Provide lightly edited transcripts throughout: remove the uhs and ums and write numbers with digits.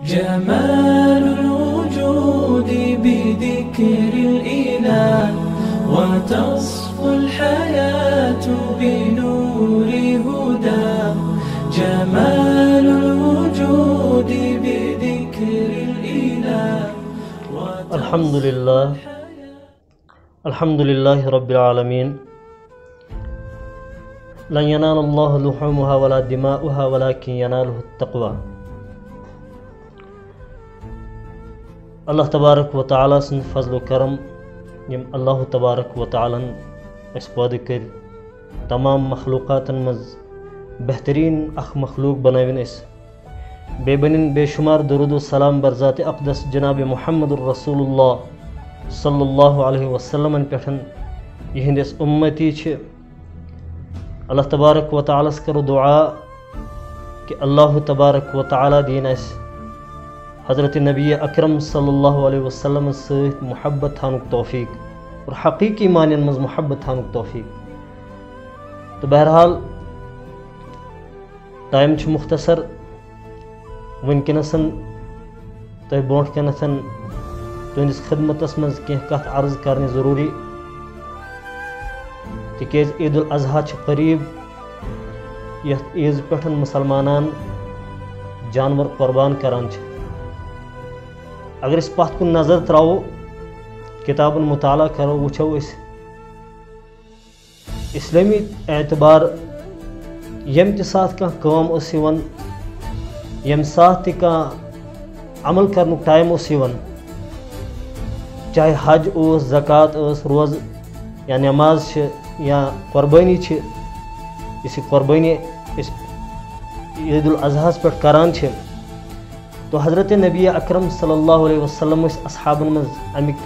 جمال الوجود بذكر الإله وتصفو الحياة بنور هدى. جمال الوجود بذكر الإله. الحمد لله رب العالمين. لن ينال الله لحومها ولا دماؤها ولكن يناله التقوى. اللہ تبارک و تعالیٰ سن فضل و کرم یم اللہ تبارک و تعالیٰ اس پٲدٕ کٔرۍ تمام مخلوقاتن منٛز بہتریٖن اکھ مخلوق بنٲوِن أسۍ بیٚیہِ بنِن بے شمار درود و سلام بر ذات اقدس جناب محمد الرسول اللہ صلی اللہ علیہ وسلمن پٮ۪ٹھ یِہنٛدِس اُمتی چھِ. اللہ تبارک و تعالیٰ ہس کرو دعا کہ اللہ تبارک و تعالیٰ دین اَسہِ حضرت نبی اکرم صلی اللہ علیہ وسلم سۭتۍ محبت تھاونُک توفیق اور حقیقی معنین منٛز محبت تھاونُک توفیق. تو بہرحال ٹائم چھُ مختصر وٕنکٮ۪نَسَن تۄہہِ برونٛٹھ کٮ۪نَتھ تُہنٛدِس خدمتس منٛز کینٛہہ کتھ عرض کرنہِ ضروٗری تِکیٛازِ عید الاضحیٰ چھِ قریٖب یتھ عیٖذ پٮ۪ٹھ مُسلمانان جانور قۄربان کران چھِ. اگر أسۍ پتھ کُن نظر تراوو کتابن مطالعہ کرو وٕچھو أسۍ اسلٲمی اعتبار ییٚمہِ تہِ ساتہٕ کانٛہہ کٲم ٲس یِوان ییٚمہِ ساتہٕ تہِ کانٛہہ عمل کرنُک ٹایم اوس یِوان چاہے حج اوس زکات ٲس روزٕ یا نٮ۪ماز چھِ یا قۄربٲنی چھِ یُس یہِ قۄربٲنی أسۍ عید الاضحیٰ ہس پٮ۪ٹھ کران چھِ تو حضرت نبی اکرم صلی اللہ علیہ وسلم ٲسۍ اصحابن منٛز امیُک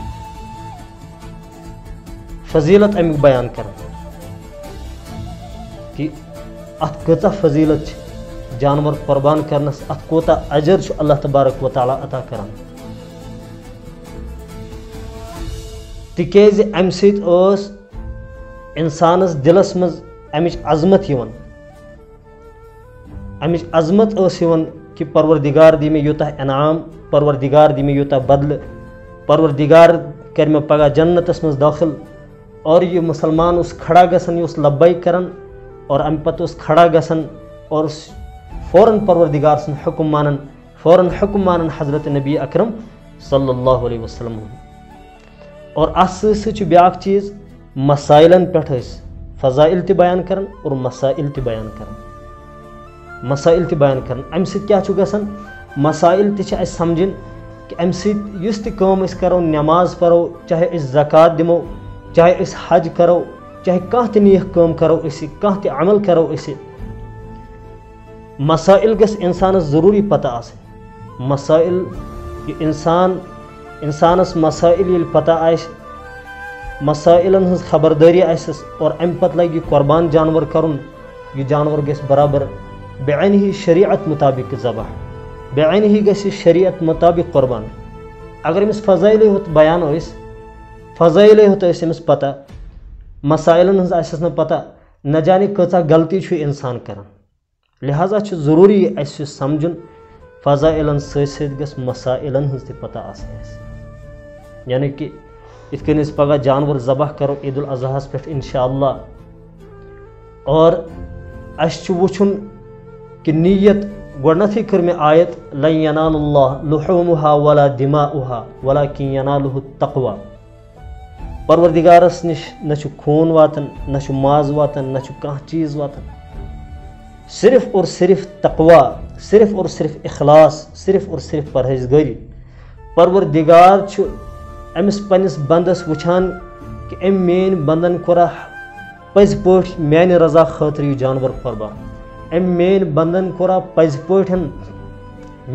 فضیلت امیُک بیان کران کہ اتھ کۭژاہ فضیلت چھِ جانور قۄربان کرنس اتھ کوتاہ اجر چھُ اللہ تبارک و تعالیٰ عطا کران. تِکیٛازِ امہِ سۭتۍ ٲس انسانس دلس منٛز امِچ عظمت یِوان امِچ عظمت ٲس یِوان کہ پروردگار دی مےٚ یوٗتاہ انعام پروردگار دی مےٚ یوٗتاہ بدلہٕ پروردگار کر مےٚ پگاہ جنتس منٛز دٲخل. اور یہِ مسلمان اوس کھڑا گژھان یہِ اوس لبیک کران اور امہِ پتہٕ اوس کھڑا گژھان اور فوراً پروردگار سُنٛد حکم مانان فوراً حکم مانان حضرت نبی اکرم صلی اللہ علیہ وسلم. اور اتھ سۭتۍ سۭتۍ چھُ بیٛاکھ چیٖز مسائلن پٮ۪ٹھ ٲسۍ فضائل تہِ بیان کران اور مسائل تہِ بیان کران امہِ سۭتۍ کیٛاہ چھُ گژھان مسائل تہِ چھِ اَسہِ سمجھِنۍ کہ امہِ سۭتۍ یُس تہِ کٲم أسۍ کرو نٮ۪ماز پرو چاہے أسۍ زکات دِمو چاہے أسۍ حج کرو چاہے کانٛہہ تہِ نیک کٲم کرو أسۍ کانٛہہ تہِ عمل کرو أسۍ مسائل گژھِ انسانس ضروٗری پتہ آسٕنۍ. مسائل یہِ انسانس مسائل ییٚلہِ پتہ آسہِ مسائلن ہٕنٛز خبردٲری آسٮ۪س اور امہِ پتہٕ لگہِ یہِ قۄربان جانور کرُن یہِ جانور گژھِ برابر بے عینہِ شریعت مطابق ذبح بے عینہِ گژھِ شریعت مطابق قۄربان. اگر أمِس فضٲیلے ہوت بیان ٲسۍ فضٲیلے ہوت ٲسۍ أمِس پتہ مسائلن ہٕنٛز آسٮ۪س نہٕ پتہ نہ جانے کۭژاہ غلطی چھُ اِنسان کران. لہٰذا چھُ ضروٗری اَسہِ چھُ سمجھُن فضائلن سۭتۍ سۭتۍ گژھِ مسائلن ہٕنٛز تہِ پتہ آسٕنۍ اَسہِ. یعنی کہ یِتھ کٔنۍ أسۍ پگاہ جانور ذبح کرو عید الاضحیٰ ہس پٮ۪ٹھ انشاء اللہ اور اَسہِ چھُ وٕچھُن کہ نیت گۄڈنٮ۪تھٕے کٔر مےٚ آیت لن ینال اللہ لحومها ولا دماؤها ولكن يناله التقوى. پروردگارس نش نہ چھُ خوٗن واتان نہ چھُ ماز واتان نہ چھُ کانٛہہ چیٖز واتان صرف اور صرف تقوا صرف اور صرف اخلاص صرف اور صرف پرہیزگٲری. پروردگار چھُ أمِس پننِس بنٛدس وٕچھان کہ أمۍ میٲنۍ بنٛدن کوٚرا پٔزۍ پٲٹھۍ میانہِ رضا خٲطرٕ یہِ جانور قۄربان أمۍ میٲنۍ بنٛدن کوٚرا پٔزۍ پٲٹھۍ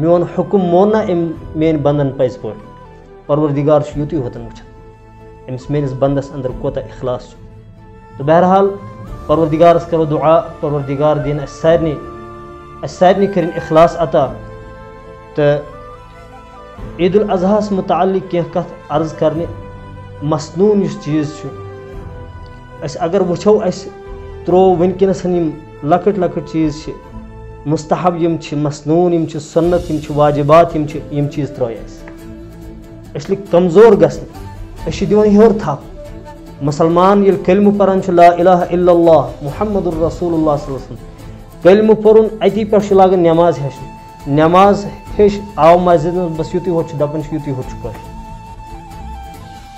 میون حکم موننا أمۍ میٲنۍ بنٛدن پٔزۍ پٲٹھۍ. پروردگار چھُ یُتُے ہوتن وٕچھان أمِس میٲنِس بنٛدس انٛدر کوٗتاہ اخلاص چھُ. تہٕ بہرحال پروردگارس کرو دعا پروردگار دِیِن اَسہِ سارنٕے کٔرِنۍ اخلاص عطا. تہٕ عید الاضحیٰ ہس متعلق کینٛہہ کتھ عرض کرنہِ مصنوٗن یُس چیٖز چھُ أسۍ اگر وٕچھو اَسہِ ترٛوو وٕنکٮ۪نس یِم لۄکٕٹۍ لۄکٕٹۍ چیٖز چھِ مستحب یم مسنون یم سنت یم واجبات یم چیز ترٲے اَسہِ لٔگۍ کمزور گژھنہِ أسۍ چھِ دِوان ہیوٚر تھپھ مسلمان ییٚلہِ کلمہٕ پران چھُ لا الہ الا اللہ محمد الرسول اللہ صلی اللہ علیہ وسلم کلمہٕ پوٚرُن اتی پٮ۪ٹھ چھُ لاگان نٮ۪ماز ہیٚچھنہِ نٮ۪ماز ہیٚچھ آو مسجد منٛز بس یُتُے ہوت چھُ دپان چھُ یُتُے ہوت چھُ کٲشُر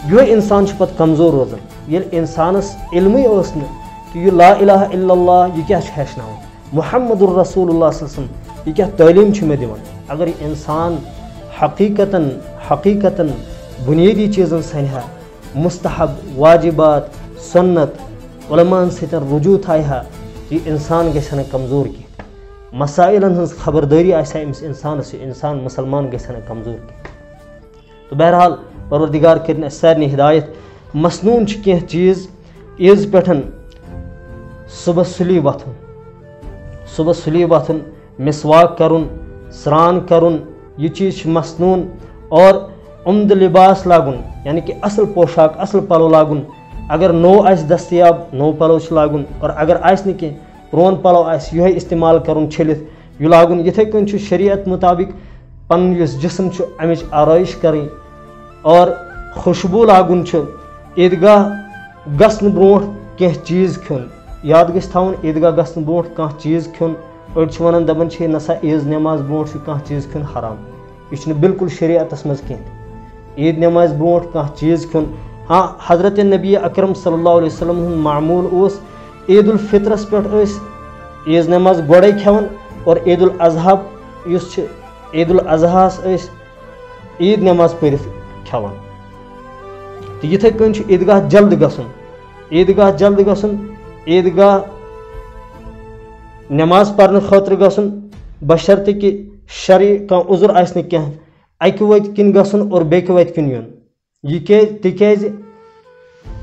یِہوے اِنسان چھُ پتہٕ کمزور روزان ییٚلہِ اِنسانس علمٕے ٲس نہٕ کہِ یہِ لا الہ الا اللہ یہِ کیاہ چھُ ہیٚچھناوان محمد الرسول اللہ صلی اللہ علیہ وسلم یہِ کیاہ تعلیٖم چھُ مےٚ دِوان اگر یہِ اِنسان حقیقتاً بُنیٲدی چیٖزن سنہِ ہا مستحب واجبات سنت علماءن سۭتۍ رجوع تھایہِ ہا یہِ اِنسان گژھِ ہا نہٕ کمزور کینٛہہ مسائلن ہٕنٛز خبردٲری آسہِ ہا أمِس اِنسانس یہِ اِنسان مُسلمان گژھِ ہا نہٕ کمزور کینٛہہ تہٕ بہرحال پروردگار کٔرِنۍ اَسہِ سارنٕے ہدایت مسنوٗن چھِ کینٛہہ چیٖز عیٖز پٮ۪ٹھ صُبحس سُلی وۄتھُن مسواک کرُن سرٛان کرُن یہِ چیٖز چھُ مسنوٗن اور عمدٕ لباس لاگُن یعنی کہ اصل پوشاک اصل پلو لاگُن اگر نوٚو آسہِ دستیاب نوٚو پلو چھُ لاگُن اور اگر آسہِ نہٕ کینٛہہ پرٛون پلو آسہِ یِہوے استعمال کرُن چھٔلِتھ یہِ لاگُن یِتھے کٔنۍ چھُ شریعت مطابق پنُن یُس جسم چھُ امِچ آرٲیش کرٕنۍ اور خوشبوٗ لاگُن چھُ عیٖدگاہ گژھنہٕ برونٛٹھ کینٛہہ چیٖز کھیوٚن یاد گژھِ تھاوُن عیٖدگاہ گژھنہٕ برونٛٹھ کانٛہہ چیٖز کھیوٚن أڑۍ چھِ وَنان دَپان چھِ نسا عیٖز نٮ۪ماز برونٛٹھ چھُ کانٛہہ چیٖز کھیوٚن حرام یہِ چھُنہٕ بالکل شریعتس منٛز کینٛہہ عیٖد نٮ۪مازِ برونٛٹھ کانٛہہ چیٖز کھیوٚن ہاں حضرت نبی اکرم صلی اللہ علیہ وسلم ہُنٛد معموٗل اوس عیٖد الفطرس پٮ۪ٹھ ٲسۍ عیٖز نٮ۪ماز گۄڈے کھٮ۪وان اور عیٖد الاضحیٰ یُس چھِ عیٖد الاضحیٰ ٲسۍ عیٖد نٮ۪ماز پٔرِتھ کھٮ۪وان تہٕ یِتھے کٔنۍ چھُ عیٖدگاہ جلد گژھُن عیٖدگاہ نٮ۪ماز پرنہٕ خٲطرٕ گژھُن بشرطِ کہِ شرعی کانٛہہ عُذر آسہِ نہٕ کینٛہہ اکہِ وَتہِ کِنۍ گژھُن اور بیٚکہِ وَتہِ کِنۍ یُن یہِ تِکیازِ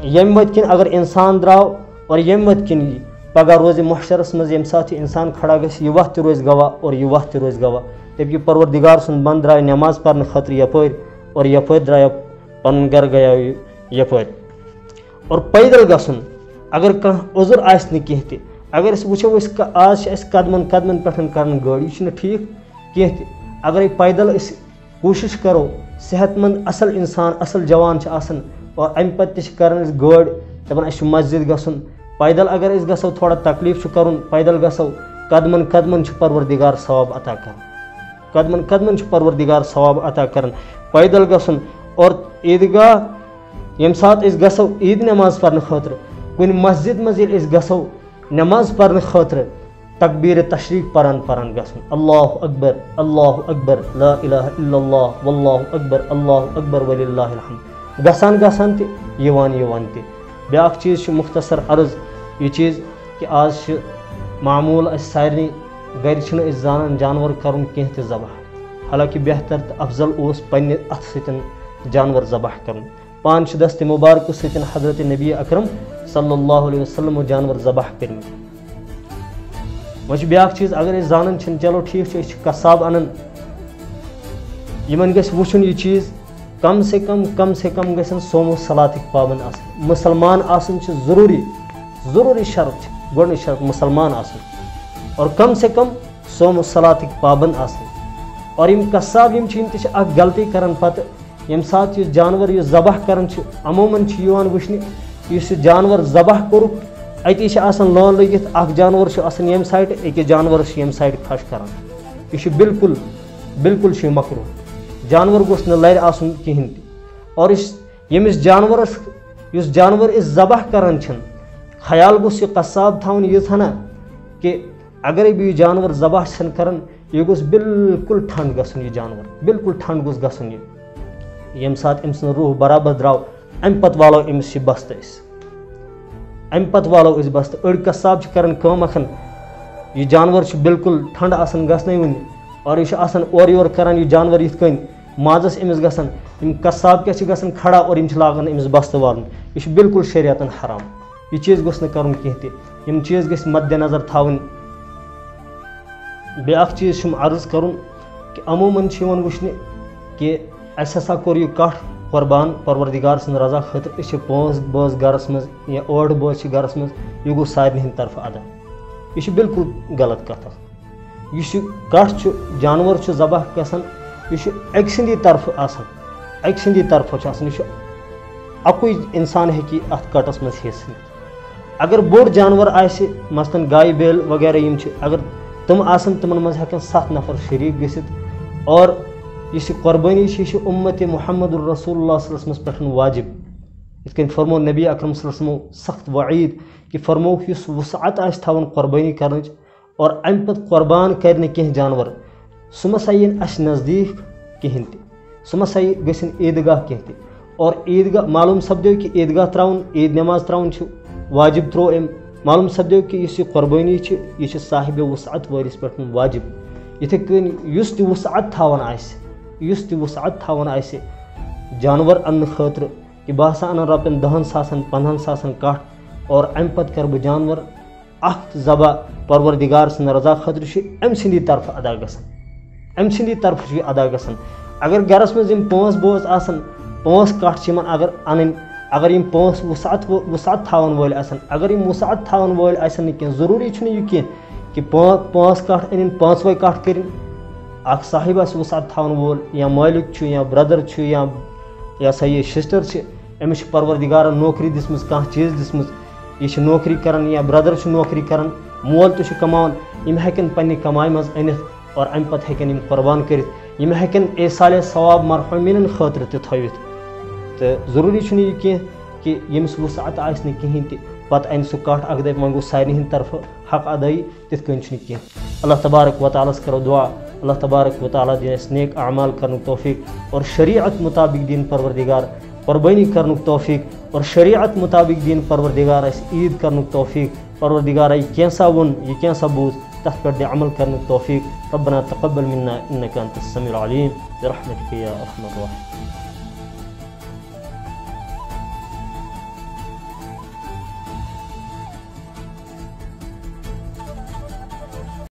ییٚمہِ وَتہِ کِنۍ اگر اِنسان درٛاو اور ییٚمہِ وَتہِ کِنۍ یی پگاہ روزِ محشرس منٛز ییٚمہِ ساتہٕ یہِ اِنسان کھڑا گژھِ یہِ وَتھ تہِ روزِ گواہ اور یہِ وَتھ تہِ روزِ گواہ دٔپۍ پروردگار سُنٛد بنٛد درٛاے نٮ۪ماز پرنہٕ خٲطرٕ یپٲرۍ اور یپٲرۍ درٛایو پنُن گرٕ گٔیاو یپٲرۍ اور پیدل گژھُن اگر کانٛہہ عُذر آسہِ نہٕ کینٛہہ تہِ اگر أسۍ وٕچھو آز چھِ اَسہِ قدمن پٮ۪ٹھ کران گٲڑۍ یہِ چھُنہٕ ٹھیٖک کینٛہہ تہِ اگرے پیدل أسۍ کوٗشِش کرو صحت مند اصل اِنسان اصل جوان چھِ آسان اور امہِ پتہٕ تہِ چھِ کران أسۍ گٲڑۍ دپان اَسہِ چھُ مسجد گژھُن پیدل اگر أسۍ گژھو تھوڑا تکلیٖف چھُ کرُن پیدل گژھو قدمن چھُ پروردگار ثواب عطا کران پیدل گژھُن اور عیٖدگاہ ییٚمہِ ساتہٕ أسۍ گژھو عیٖد نٮ۪ماز پرنہٕ خٲطرٕ کُنہِ مسجد منٛز ییٚلہِ أسۍ گژھو نٮ۪ماز پرنہٕ خٲطرٕ تکبیٖرِ تشریٖف پران گژھُن اللہ اکبر لا الہ الا اللہ واللہ اکبر وللہ الحمد گژھان تہِ یِوان تہِ بیٛاکھ چیٖز چھُ مختصر عرض یہِ چیٖز کہِ آز چھِ معموٗل اَسہِ سارنٕے گرِ چھِنہٕ أسۍ زانان جانور کرُن کینٛہہ تہِ ذبح حالانکہِ بہتر تہٕ افضل اوس پننہِ اَتھٕ سۭتۍ جانور ذبح کرُن پانہٕ چھِ دستِ مُبارکہٕ سۭتۍ حضرت نبی اکرم صلی اللہ علیہ وسلم جانور ذبح کٔرمٕتۍ وۄنۍ چھُ بیٛاکھ چیٖز اگر أسۍ زانان چھِنہٕ چلو ٹھیٖک چھُ أسۍ چھِ قصاب انان یِمن گژھِ وٕچھُن یہِ چیٖز کم سے کم گژھن سومو صلاتٕکۍ پابنٛد آسٕنۍ مُسلمان آسٕنۍ چھِ ضروٗری شرط چھِ گۄڈنِچ شرط مُسلمان آسُن اور کم سے کم سومو صلاتٕکۍ پابنٛد آسٕنۍ اور یِم قصاب یِم چھِ یِم تہِ چھِ اکھ غلطی کران پتہٕ ییٚمہِ ساتہٕ یُس جانور یُس ذبح کران چھِ عموٗماً چھِ یِوان وٕچھنہِ یُس یہِ جانور ذبح کوٚرُکھ اتی چھِ آسان لٲن لٔگِتھ اکھ جانور چھُ آسان ییٚمہِ سایڈٕ أکِس جانورس چھِ ییٚمہِ سایڈٕ کھش کران یہِ چھُ بالکل چھُ یہِ مکروٗہ جانور گوٚژھ نہٕ لرِ آسُن کِہینۍ تہِ اور یُس جانور أسۍ ذبح کران چھِنہٕ خیال گوٚژھ یہِ قصاب تھاوُن ییٖژ ہنا کہِ اگرے بہٕ یہِ جانور ذبح چھَنہٕ کران یہِ گوٚژھ بالکل ٹھنٛڈ گژھُن یہِ جانور بالکل ٹھنٛڈ گوٚژھ گژھُن یہِ ییٚمہِ ساتہٕ أمۍ سُنٛد روح برابر درٛاو امہِ پتہٕ والو أمِس یہِ بستہٕ أسۍ أڑۍ قصاب چھِ کران کٲم اکھن یہِ جانور چھُ بالکل ٹھنٛڈ آسان گژھنٕے وُنہِ اور یہِ چھُ آسان اورٕ یورٕ کران یہِ جانور یِتھ کٔنۍ مازس أمِس گژھان یِم قصاب کیاہ چھِ گژھان کھڑا اور یِم چھِ لاگان أمِس بستہٕ والُن یہِ چھُ بالکل شریعتن حرام یہِ چیٖز گوٚژھ نہٕ کرُن کینٛہہ تہِ یِم چیٖز گژھِ مدِ نظر تھاوٕنۍ بیٛاکھ چیٖز چھُم عرض کرُن کہِ عموٗماً چھِ یِوان وٕچھنہِ کہِ اَسہِ ہسا کوٚر یہِ کٹھ قۄربان پروردگار سٕنٛز رضا خٲطرٕ أسۍ چھِ 5 بٲژ گرس منٛز یا 8 بٲژ چھِ گرس منٛز یہِ گوٚو سارنٕے ہٕنٛدِ طرفہٕ ادا یہِ چھِ بالکل غلط کتھ یُس یہِ کٹھ چھُ جانور چھُ ذبح گژھان یہِ چھُ أکۍ سٕنٛدی طرفہٕ آسان أکۍ سٕنٛدی طرفہٕ چھُ آسان یہِ چھُ اَکُے اِنسان ہیٚکہِ اَتھ کٹس منٛز حصہٕ نِتھ اگر بوٚڑ جانور آسہِ مثلاً گایہِ بیل وغیرہ یِم چھِ اگر تِم آسان تِمن منٛز ہٮ۪کن 7 نفر شریٖک گٔژھِتھ اور یُس یہِ قۄربٲنی چھِ یہِ چھِ اُمتِ محمد رسول اللہ صلی اللہ علیہ وسلمس پٮ۪ٹھ واجب یِتھ کٔنۍ فرمو نبی اکرم صلی اللہ علیہ وسلمو سخت وعیٖد کہِ فرمووُکھ یُس وُسعت آسہِ تھاوان قۄربٲنی کرنٕچ اور اَمہِ پتہٕ قۄربان کرِ نہٕ کینٛہہ جانور سُہ مہ سا یِن اَسہِ نزدیٖک کِہینۍ تہِ سُہ مہ سا گٔژھِنۍ عیٖدگاہ کینٛہہ تہِ اور عیٖدگاہ معلوٗم سپدیو کہِ عیٖدگاہ ترٛاوُن عیٖد نٮ۪ماز ترٛاوُن چھُ واجب ترٛوو أمۍ معلوٗم سپدیو کہِ یُس یہِ قۄربٲنی چھِ یہِ چھِ صاحبِ وُسعت وٲلِس پٮ۪ٹھ واجب یِتھَے کٔنۍ یُس تہِ وُسعت تھاوان آسہِ جانور اَننہٕ خٲطرٕ کہِ بہٕ ہسا اَنہٕ رۄپیَن 10 ساسن 15 ساسن کٹھ اور اَمہِ پتہٕ کرٕ بہٕ جانور اکھ ذبح پروردِگار سٕنٛدِ رضا خٲطرٕ چھُ أمۍ سٕنٛدی طرفہٕ ادا گژھان أمۍ سٕنٛدی طرفہٕ چھُ یہِ ادا گژھان اگر گرس منٛز یِم 5 بٲژ آسن 5 کٹھ چھِ یِمن اگر اَنٕنۍ اگر یِم 5 وُسعت تھاون وٲلۍ آسن اگر یِم وُسعت تھاون وٲلۍ آسن نہٕ کینٛہہ ضروٗری چھُنہٕ یہِ کینٛہہ کہِ 5 کٹھ أنِنۍ 5وَے کٹھ کٔرِنۍ اکھ صاحب آسہِ وُسعت تھاون وول یا مٲلِک چھُ یا برٛدر چھُ یا یہِ ہسا یہِ سِسٹر چھِ أمِس چھِ پروردِگارن نوکری دِژمٕژ کانٛہہ چیٖز دِژمٕژ یہِ چھِ نوکری کران یا برٛدر چھُ نوکری کران مول تہِ چھُ کماوان یِم ہٮ۪کن پننہِ کمایہِ منٛز أنِتھ اور اَمہِ پتہٕ ہٮ۪کن یِم قۄربان کٔرِتھ یِم ہٮ۪کن ایٖصالِ ثواب مرحوٗمیٖنن خٲطرٕ تہِ تھٲوِتھ تہٕ ضروٗری چھُنہٕ یہِ کینٛہہ کہِ ییٚمِس وُسعت آسہِ نہٕ کِہینۍ تہِ پتہٕ اَنہِ سُہ کٹھ اکھ دپہِ وۄنۍ گوٚو سارنٕے ہِنٛدِ طرفہٕ حق ادٲیی تِتھ کٔنۍ چھُنہٕ کینٛہہ اللہ تبارک و تعالیٰ ہس کرو دعا اللہ تبارک و تعالیٰ دِن اَسہِ نیک اعمال کرنُک توفیٖق اور شریعت مُطابق دِن پروردِگار قۄربٲنی کرنُک توفیٖق اور شریعت مُطابق دِن پروردِگار اَسہِ عیٖد کرنُک توفیٖق پروردِگارا یہِ کینٛژھا ووٚن یہِ کینٛژھا بوٗز تتھ پٮ۪ٹھ دِ عمل کرنُک توفیٖق ربنا تقبل منا انك انت السميع العليم برحمتك يا ارحم الراحمين.